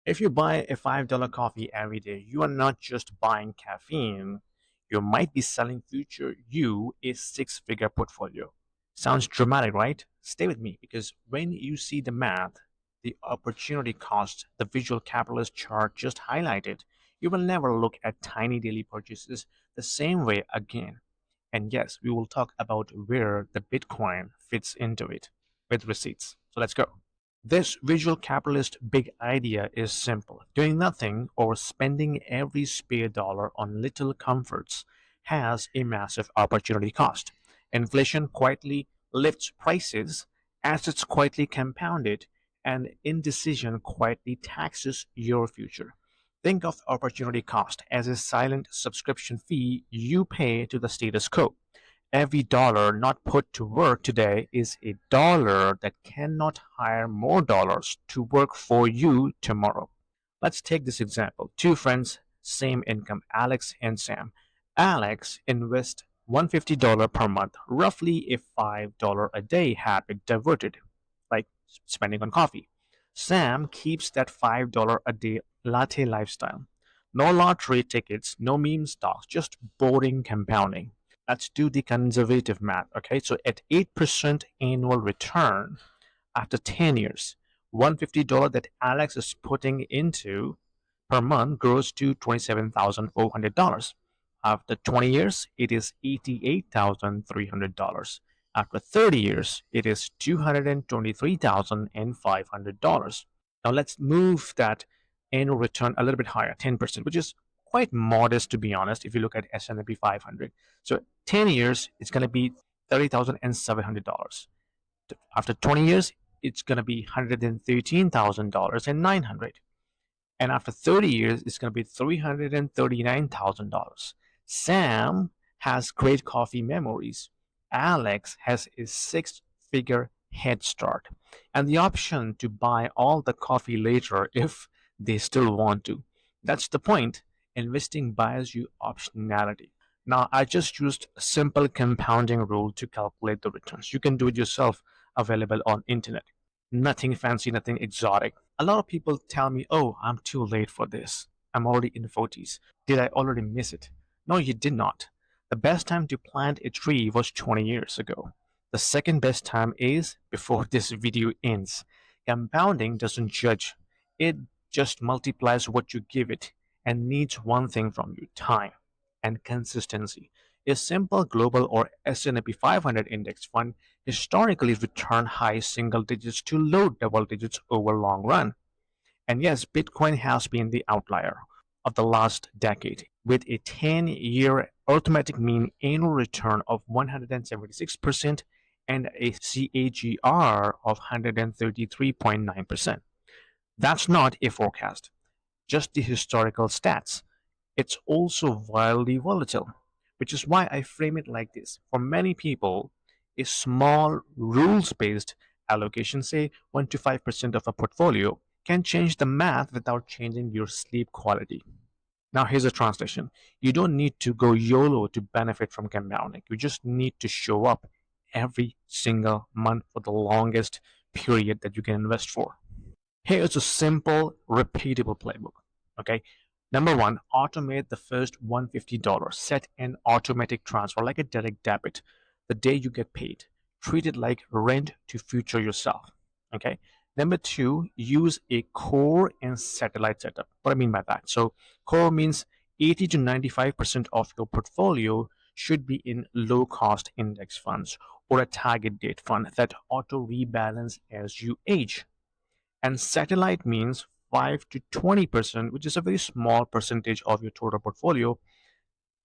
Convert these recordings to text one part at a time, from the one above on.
If you buy a $5 coffee every day, you are not just buying caffeine, you might be selling future you a six-figure portfolio. Sounds dramatic, right? Stay with me because when you see the math, the opportunity cost, the visual capitalist chart just highlighted, you will never look at tiny daily purchases the same way again. And yes, we will talk about where the Bitcoin fits into it with receipts. So let's go. This visual capitalist big idea is simple. Doing nothing or spending every spare dollar on little comforts has a massive opportunity cost. Inflation quietly lifts prices, assets quietly compound it, and indecision quietly taxes your future. Think of opportunity cost as a silent subscription fee you pay to the status quo. Every dollar not put to work today is a dollar that cannot hire more dollars to work for you tomorrow. Let's take this example. Two friends, same income, Alex and Sam. Alex invests $150 per month, roughly a $5 a day habit diverted, like spending on coffee. Sam keeps that $5 a day latte lifestyle. No lottery tickets, no meme stocks, just boring compounding. Let's do the conservative math. Okay, so at 8% annual return after 10 years, $150 that Alex is putting into per month grows to $27,400. After 20 years, it is $88,300. After 30 years, it is $223,500. Now let's move that annual return a little bit higher, 10%, which is quite modest to be honest if you look at S&P 500. So 10 years, it's going to be $30,700. After 20 years, it's going to be $113,000 and 900. And after 30 years, it's going to be $339,000. Sam has great coffee memories. Alex has a six-figure head start and the option to buy all the coffee later if they still want to. That's the point. Investing buys you optionality. Now, I just used a simple compounding rule to calculate the returns. You can do it yourself, available on internet. Nothing fancy, nothing exotic. A lot of people tell me, oh, I'm too late for this. I'm already in the 40s. Did I already miss it? No, you did not. The best time to plant a tree was 20 years ago. The second best time is before this video ends. Compounding doesn't judge. It just multiplies what you give it and needs one thing from you, time and consistency. A simple global or S&P 500 index fund historically return high single digits to low double digits over long run. And yes, Bitcoin has been the outlier of the last decade with a 10-year arithmetic mean annual return of 176% and a CAGR of 133.9%. That's not a forecast, just the historical stats. It's also wildly volatile, which is why I frame it like this. For many people, a small rules-based allocation, say 1 to 5% of a portfolio, can change the math without changing your sleep quality. Now here's a translation. You don't need to go YOLO to benefit from compounding. You just need to show up every single month for the longest period that you can invest for. Here's a simple, repeatable playbook. Okay. Number one, automate the first $150. Set an automatic transfer like a direct debit the day you get paid. Treat it like rent to future yourself. Okay. Number two, use a core and satellite setup. What I mean by that? So, core means 80 to 95% of your portfolio should be in low cost index funds or a target date fund that auto rebalance as you age. And satellite means 5 to 20%, which is a very small percentage of your total portfolio,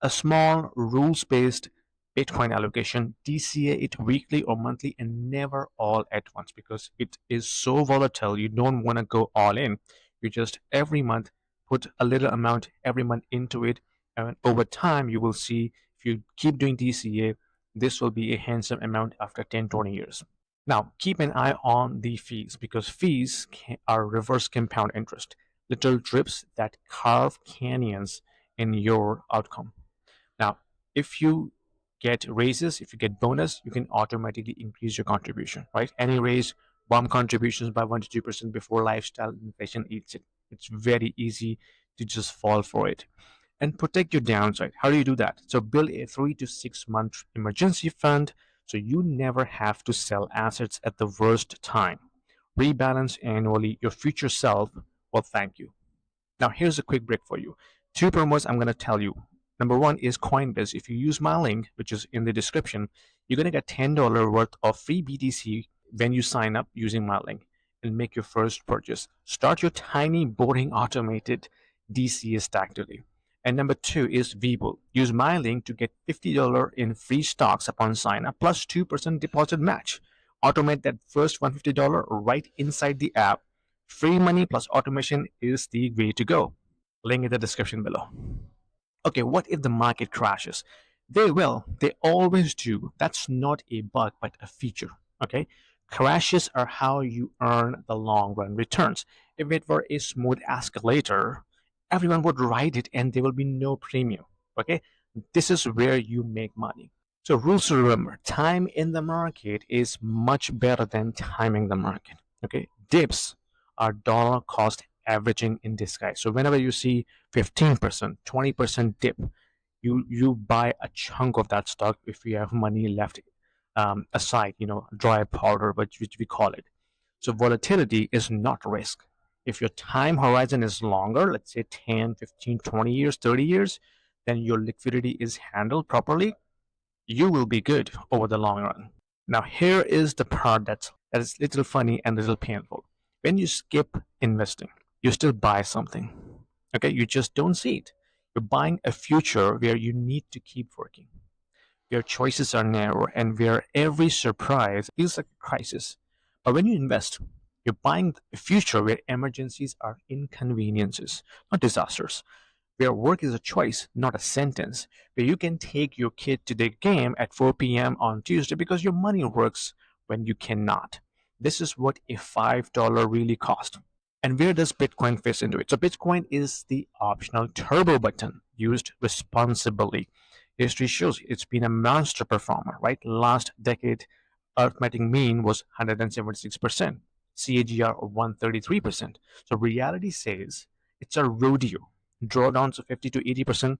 a small rules-based Bitcoin allocation. DCA it weekly or monthly and never all at once because it is so volatile. You don't want to go all in. You just every month put a little amount every month into it. And over time, you will see if you keep doing DCA, this will be a handsome amount after 10, 20 years. Now, keep an eye on the fees because fees are reverse compound interest, little drips that carve canyons in your outcome. Now, if you get raises, if you get bonus, you can automatically increase your contribution, right? Any raise, bump contributions by 1 to 2% before lifestyle inflation eats it. It's very easy to just fall for it. And protect your downside. How do you do that? So build a 3 to 6 month emergency fund so you never have to sell assets at the worst time. Rebalance annually. Your future self will thank you. Now, here's a quick break for you. Two promos I'm going to tell you. Number one is Coinbase. If you use my link, which is in the description, you're going to get $10 worth of free BTC when you sign up using my link and make your first purchase. Start your tiny, boring, automated DCA stack today. And number two is Webull. Use my link to get $50 in free stocks upon sign up plus 2% deposit match. Automate that first $150 right inside the app. Free money plus automation is the way to go. Link in the description below. Okay, what if the market crashes? They will. They always do. That's not a bug, but a feature. Okay? Crashes are how you earn the long run returns. If it were a smooth escalator, everyone would ride it and there will be no premium. Okay? This is where you make money. So, rules to remember: time in the market is much better than timing the market. Okay? Dips are dollar cost averaging in disguise. So whenever you see 15%, 20% dip, you buy a chunk of that stock if you have money left aside, dry powder, which we call it. So volatility is not risk. If your time horizon is longer, let's say 10, 15, 20 years, 30 years, then your liquidity is handled properly, you will be good over the long run. Now, here is the part that is little funny and little painful. When you skip investing, you still buy something. Okay, you just don't see it. You're buying a future where you need to keep working, where choices are narrow, and where every surprise feels like a crisis. But when you invest, you're buying a future where emergencies are inconveniences, not disasters, where work is a choice, not a sentence, where you can take your kid to the game at 4 p.m. on Tuesday because your money works when you cannot. This is what a $5 really costs. And where does Bitcoin fit into it? So Bitcoin is the optional turbo button used responsibly. History shows it's been a monster performer, right? Last decade, arithmetic mean was 176%, CAGR of 133%. So reality says it's a rodeo. Drawdowns of 50 to 80%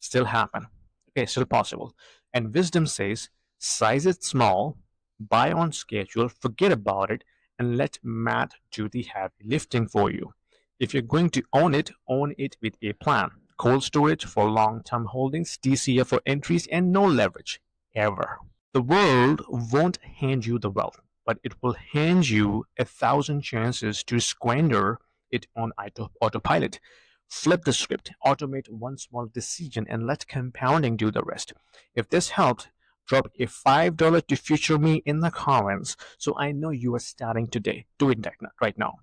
still happen. Okay, still possible. And wisdom says size it small, buy on schedule, forget about it, and let math do the heavy lifting for you. If you're going to own it with a plan. Cold storage for long-term holdings, DCF for entries, and no leverage, ever. The world won't hand you the wealth, but it will hand you 1,000 chances to squander it on autopilot. Flip the script, automate one small decision, and let compounding do the rest. If this helped, drop a $5 to future me in the comments so I know you are starting today. Do it right now.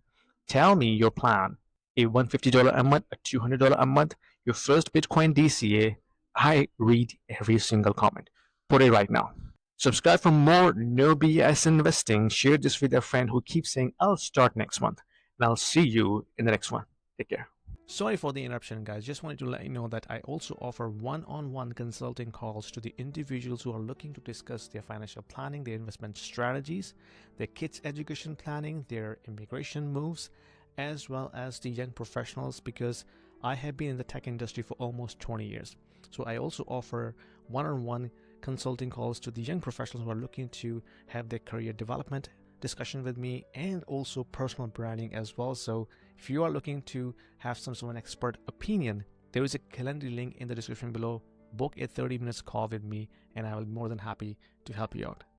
Tell me your plan. A $150 a month, a $200 a month, your first Bitcoin DCA. I read every single comment. Put it right now. Subscribe for more no BS investing. Share this with a friend who keeps saying, I'll start next month. And I'll see you in the next one. Take care. Sorry for the interruption, guys. Just wanted to let you know that I also offer one-on-one consulting calls to the individuals who are looking to discuss their financial planning, their investment strategies, their kids' education planning, their immigration moves, as well as the young professionals, because I have been in the tech industry for almost 20 years. So I also offer one-on-one consulting calls to the young professionals who are looking to have their career development discussion with me, and also personal branding as well. So if you are looking to have some sort of an expert opinion, there is a calendar link in the description below. Book a 30 minutes call with me and I will be more than happy to help you out.